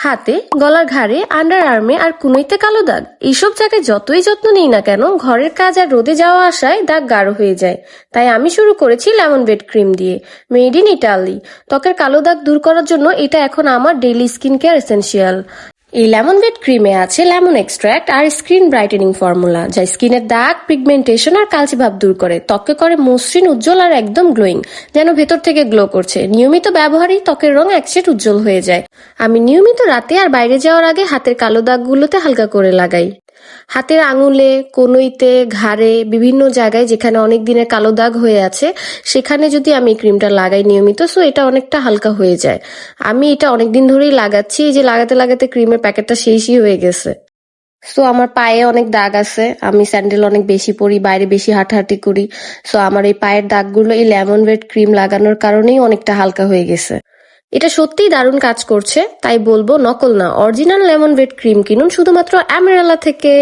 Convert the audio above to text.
হাতে, গলার ঘাড়ে, আন্ডার আর্মে আর কুনুইতে কালো দাগ। এইসব জায়গায় যতই যত্ন নিই না কেন, ঘরের কাজ আর রোদে যাওয়া আসায় দাগ গাঢ় হয়ে যায়। তাই আমি শুরু করেছি লেমন বেড ক্রিম দিয়ে, মেড ইন ইটালি। ত্বকের কালো দাগ দূর করার জন্য এটা এখন আমার ডেইলি স্কিন কেয়ার এসেনশিয়াল। এই লেমন বেড ক্রিমে আছে লেমন এক্সট্রাক্ট আর স্কিন ব্রাইটেনিং ফর্মুলা, যা স্কিনের দাগ, পিগমেন্টেশন আর কালচে ভাব দূর করে। ত্বককে করে মসৃণ, উজ্জ্বল আর একদম গ্লোয়িং, যেন ভেতর থেকে গ্লো করছে। নিয়মিত ব্যবহারেই ত্বকের রং একশেট উজ্জ্বল হয়ে যায়। আমি নিয়মিত রাতে আর বাইরে যাওয়ার আগে হাতের কালো দাগগুলোতে হালকা করে লাগাই। হাতের আঙুলে, কনুইতে, ঘাড়ে, বিভিন্ন জায়গায় যেখানে অনেক দিনের কালো দাগ হয়ে আছে, সেখানে যদি আমি ক্রিমটা লাগাই নিয়মিত, সো এটা অনেকটা হালকা হয়ে যায়। আমি এটা অনেকদিন ধরেই লাগাচ্ছি, এই যে লাগাতে লাগাতে ক্রিমের প্যাকেটটা শেষই হয়ে গেছে। সো আমার পায়ে অনেক দাগ আছে, আমি স্যান্ডেল অনেক বেশি পরি, বাইরে বেশি হাঁটাহাঁটি করি। সো আমার এই পায়ের দাগগুলো এই লেমন বেড ক্রিম লাগানোর কারণেই অনেকটা হালকা হয়ে গেছে। এটা সত্যিই দারুণ কাজ করছে, তাই বলবো নকল না, অরিজিনাল লেমন বেড ক্রিম কিনুন শুধুমাত্র অ্যামেরালা থেকে।